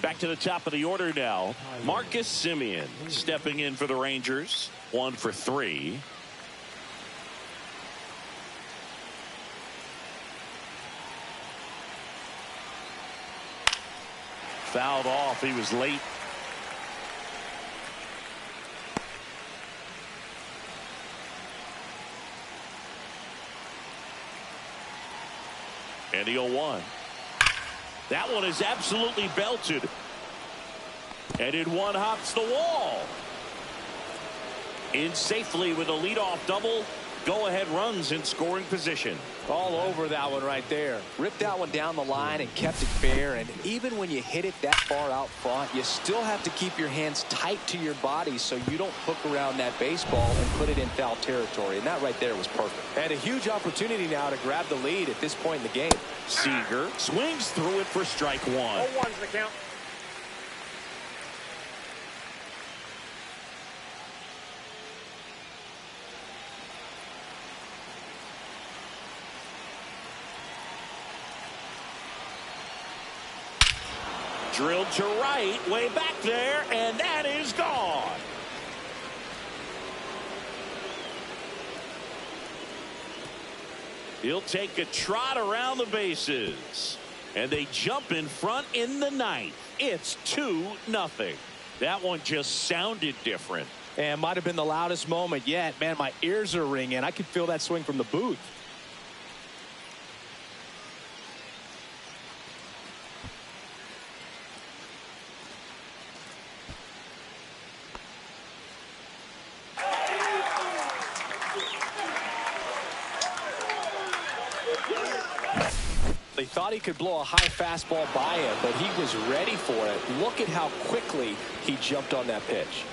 Back to the top of the order now. Marcus Semien stepping in for the Rangers. 1 for 3. Fouled off. He was late. And the 0-1. That one is absolutely belted. And in one hops the wall. In safely with a leadoff double. Go-ahead runs in scoring position. All over that one right there. Ripped that one down the line and kept it fair. And even when you hit it that far out front, you still have to keep your hands tight to your body so you don't hook around that baseball and put it in foul territory. And that right there was perfect. And a huge opportunity now to grab the lead at this point in the game. Seager swings through it for strike 1. 0-1's the count. Drilled to right, way back there, and that is gone. He'll take a trot around the bases. And they jump in front in the 9th. It's 2-0. That one just sounded different. And might have been the loudest moment yet. Man, my ears are ringing. I could feel that swing from the booth. They thought he could blow a high fastball by him, but he was ready for it. Look at how quickly he jumped on that pitch.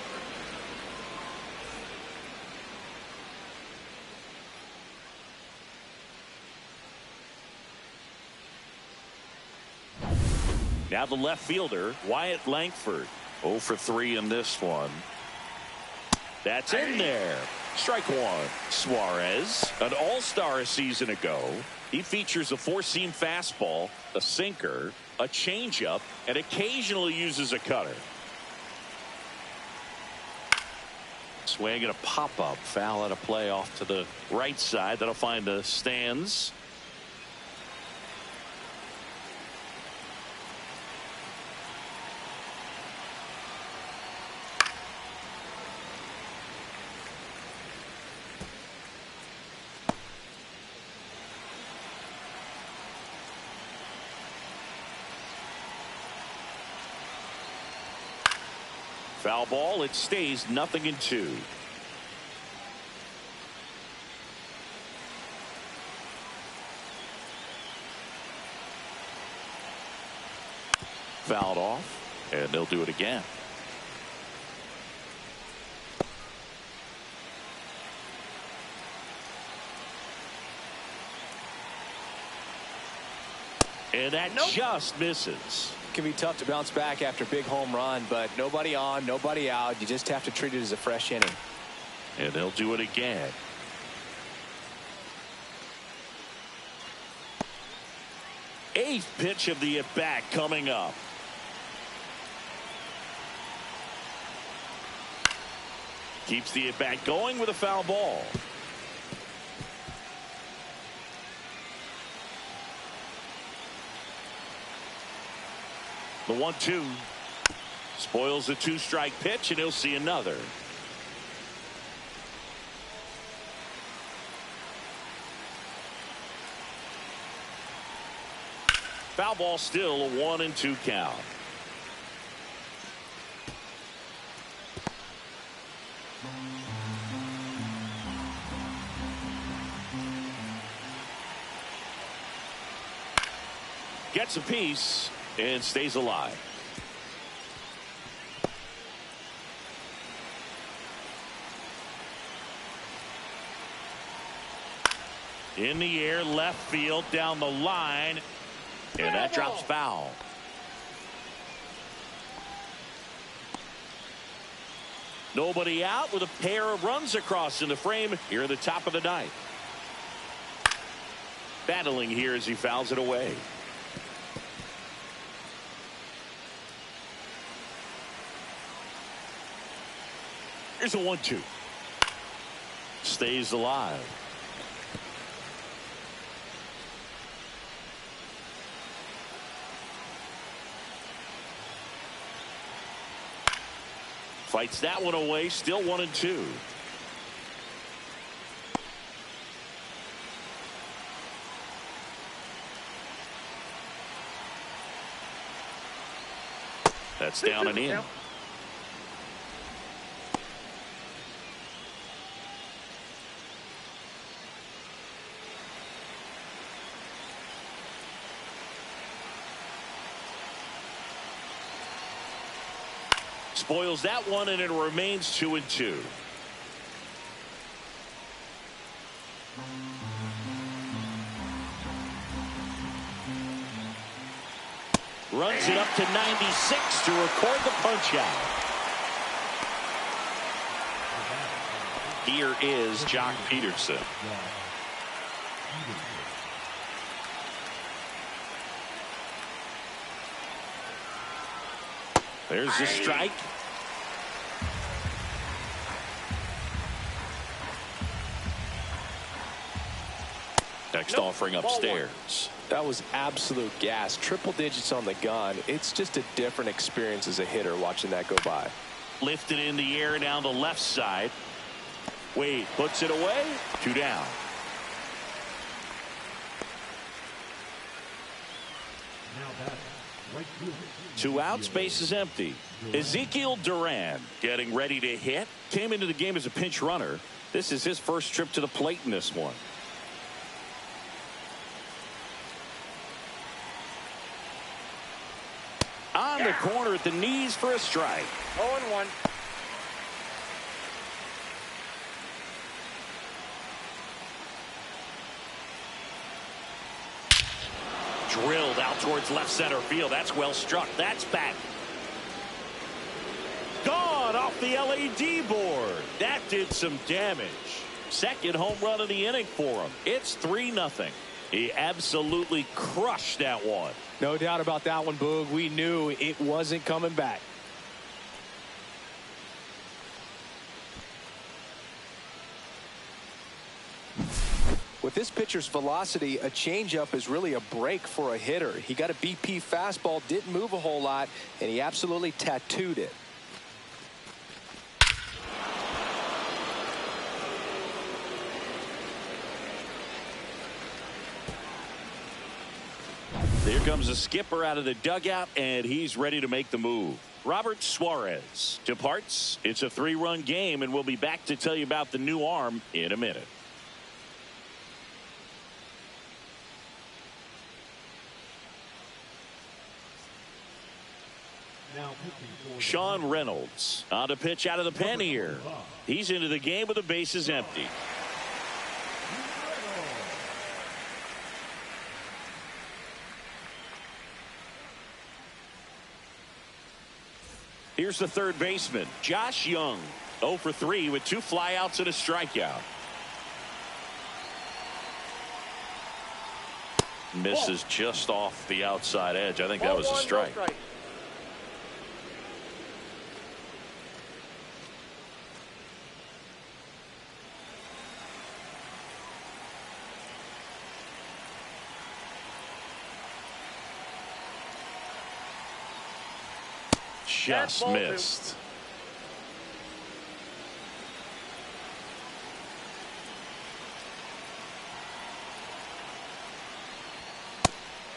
Now the left fielder, Wyatt Langford. 0 for 3 in this one. That's in there. Strike 1. Suarez, an all-star a season ago. He features a 4-seam fastball, a sinker, a changeup, and occasionally uses a cutter. Swing and a pop-up. Foul at a play off to the right side. That'll find the stands. Foul ball. It stays 0-2. Fouled off, and they'll do it again. And that just misses. It can be tough to bounce back after a big home run, but nobody on, nobody out. You just have to treat it as a fresh inning. And they'll do it again. Eighth pitch of the at-bat coming up. Keeps the at-bat going with a foul ball. The 1-2 spoils the 2-strike pitch, and he'll see another. Foul ball, still a 1-2 count. Gets a piece and stays alive. In the air, left field, down the line, and that drops foul. Nobody out with a pair of runs across in the frame here at the top of the ninth. Battling here as he fouls it away. Here's a 1-2. Stays alive. Fights that one away. Still 1-2. That's down and in. Spoils that one, and it remains 2-2. Runs it up to 96 to record the punch out. Here is Jock Peterson. There's the strike. Next offering upstairs. That was absolute gas. Triple digits on the gun. It's just a different experience as a hitter watching that go by. Lifted in the air down the left side. Wade puts it away. 2 down. Now back, right field. 2 outs, base is empty. Ezekiel Duran getting ready to hit. Came into the game as a pinch runner. This is his first trip to the plate in this one. On the corner at the knees for a strike. 0-1. Drilled out towards left center field. That's well struck. That's back. Gone off the LED board. That did some damage. Second home run of the inning for him. It's 3-0. He absolutely crushed that one. No doubt about that one, Boog. We knew it wasn't coming back. With this pitcher's velocity, a changeup is really a break for a hitter. He got a BP fastball, didn't move a whole lot, and he absolutely tattooed it. There comes a skipper out of the dugout, and he's ready to make the move. Robert Suarez departs. It's a 3-run game, and we'll be back to tell you about the new arm in a minute. Sean Reynolds on to pitch out of the pen here. He's into the game with the bases empty. Here's the third baseman, Josh Young. 0 for 3 with 2 flyouts and a strikeout. Misses just off the outside edge. I think that was a strike. Just missed.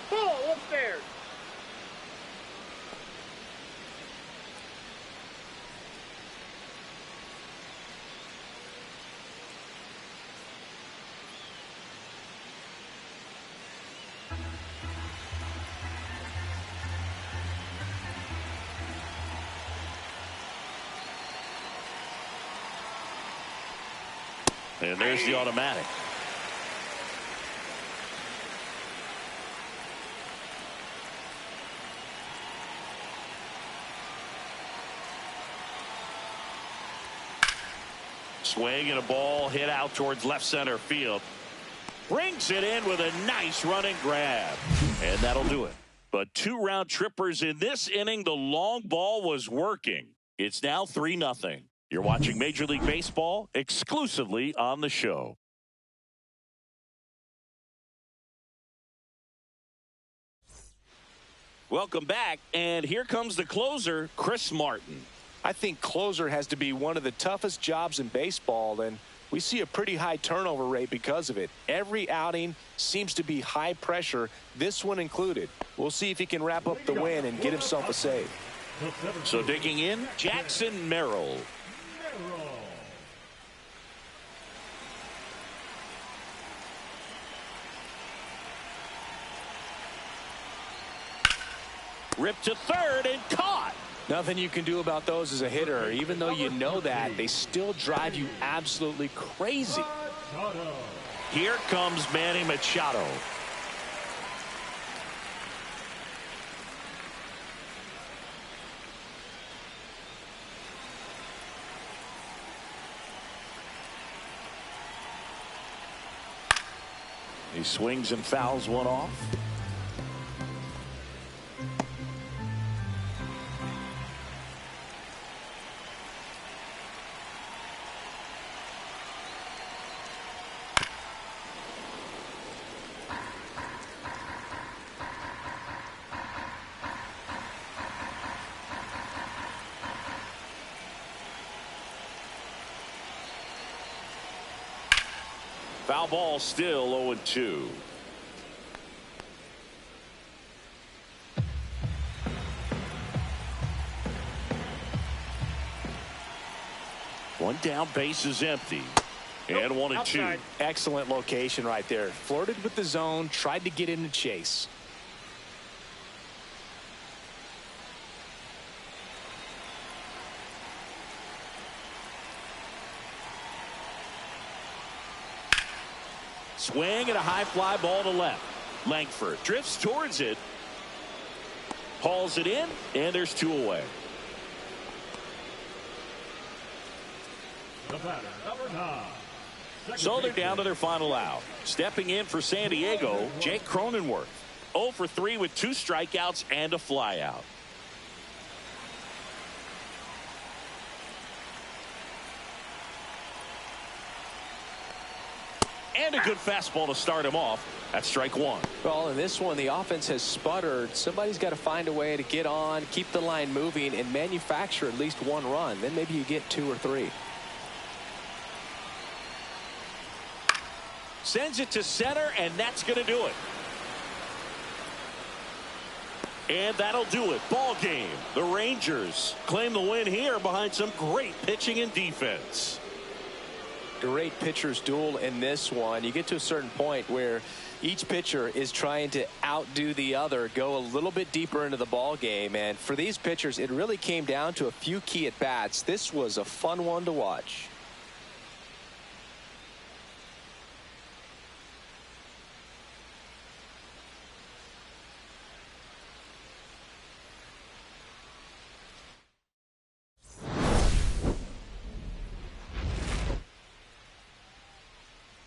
Ball upstairs. And there's the automatic. Swing and a ball hit out towards left center field. Brings it in with a nice running grab. And that'll do it. But 2 round trippers in this inning. The long ball was working. It's now 3-0. You're watching Major League Baseball exclusively on the show. Welcome back, and here comes the closer, Chris Martin. I think closer has to be one of the toughest jobs in baseball, and we see a pretty high turnover rate because of it. Every outing seems to be high pressure, this one included. We'll see if he can wrap up the win and get himself a save. So digging in, Jackson Merrill. Ripped to third and caught. Nothing you can do about those as a hitter. Even though you know that, they still drive you absolutely crazy. Here comes Manny Machado. He swings and fouls one off. Foul ball, still 0-2. One down, base is empty. And 1-2. Excellent location right there. Flirted with the zone, tried to get in the chase. Swing and a high fly ball to left. Langford drifts towards it. Hauls it in, and there's 2 away. The batter, number 9. So they're down to their final out. Stepping in for San Diego, Jake Cronenworth. 0 for 3 with 2 strikeouts and a flyout. And a good fastball to start him off. That's strike 1. Well, in this one, the offense has sputtered. Somebody's got to find a way to get on, keep the line moving, and manufacture at least 1 run. Then maybe you get 2 or 3. Sends it to center, and that's going to do it. And that'll do it. Ball game. The Rangers claim the win here behind some great pitching and defense. Great pitchers duel in this one. You get to a certain point where each pitcher is trying to outdo the other, go a little bit deeper into the ball game. And for these pitchers, it really came down to a few key at bats. This was a fun one to watch.